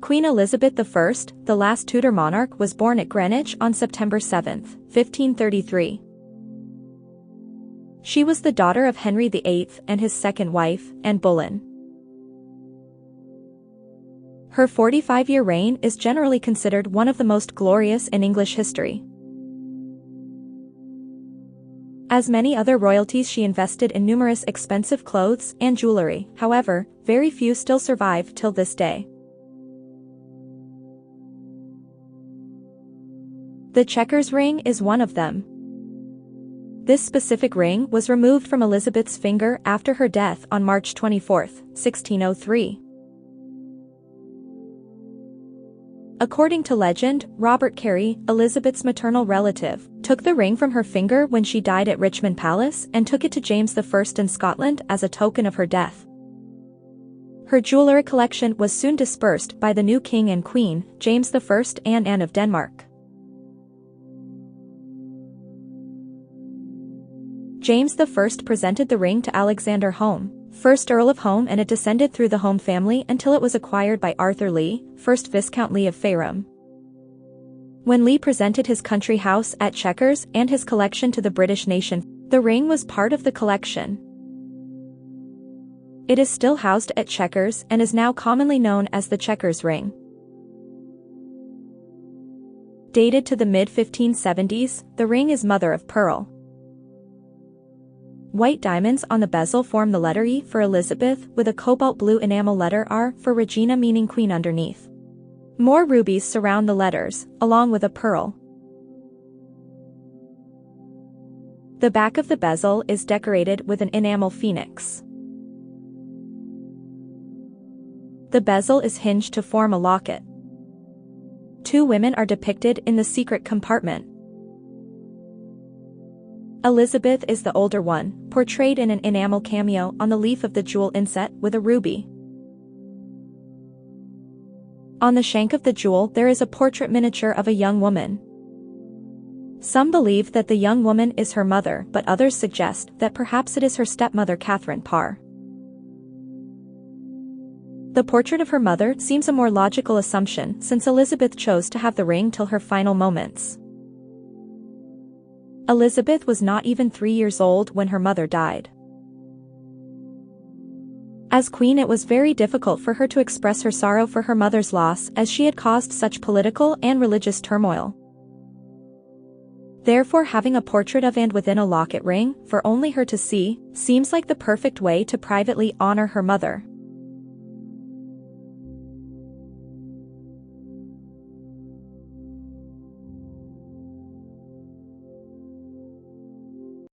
Queen Elizabeth I, the last Tudor monarch, was born at Greenwich on September 7, 1533. She was the daughter of Henry VIII and his second wife, Anne Boleyn. Her 45-year reign is generally considered one of the most glorious in English history. As many other royalties, she invested in numerous expensive clothes and jewelry. However, very few still survive till this day. The chequers ring is one of them. This specific ring was removed from Elizabeth's finger after her death on March 24, 1603. According to legend, Robert Carey, Elizabeth's maternal relative, took the ring from her finger when she died at Richmond Palace and took it to James I in Scotland as a token of her death. Her jewellery collection was soon dispersed by the new king and queen, James I and Anne of Denmark. James I presented the ring to Alexander Home, 1st Earl of Home, and it descended through the Home family until it was acquired by Arthur Lee, 1st Viscount Lee of Fareham. When Lee presented his country house at Chequers and his collection to the British nation, the ring was part of the collection. It is still housed at Chequers and is now commonly known as the chequers ring. Dated to the mid-1570s, the ring is mother of pearl. White diamonds on the bezel form the letter E for Elizabeth, with a cobalt blue enamel letter R for Regina, meaning queen, underneath. More rubies surround the letters, along with a pearl. The back of the bezel is decorated with an enamel phoenix. The bezel is hinged to form a locket. Two women are depicted in the secret compartment. Elizabeth is the older one, portrayed in an enamel cameo on the leaf of the jewel inset with a ruby. On the shank of the jewel there is a portrait miniature of a young woman. Some believe that the young woman is her mother, but others suggest that perhaps it is her stepmother Catherine Parr. The portrait of her mother seems a more logical assumption, since Elizabeth chose to have the ring till her final moments. Elizabeth was not even 3 years old when her mother died. As queen, it was very difficult for her to express her sorrow for her mother's loss, as she had caused such political and religious turmoil. Therefore, having a portrait of and within a locket ring, for only her to see, seems like the perfect way to privately honor her mother.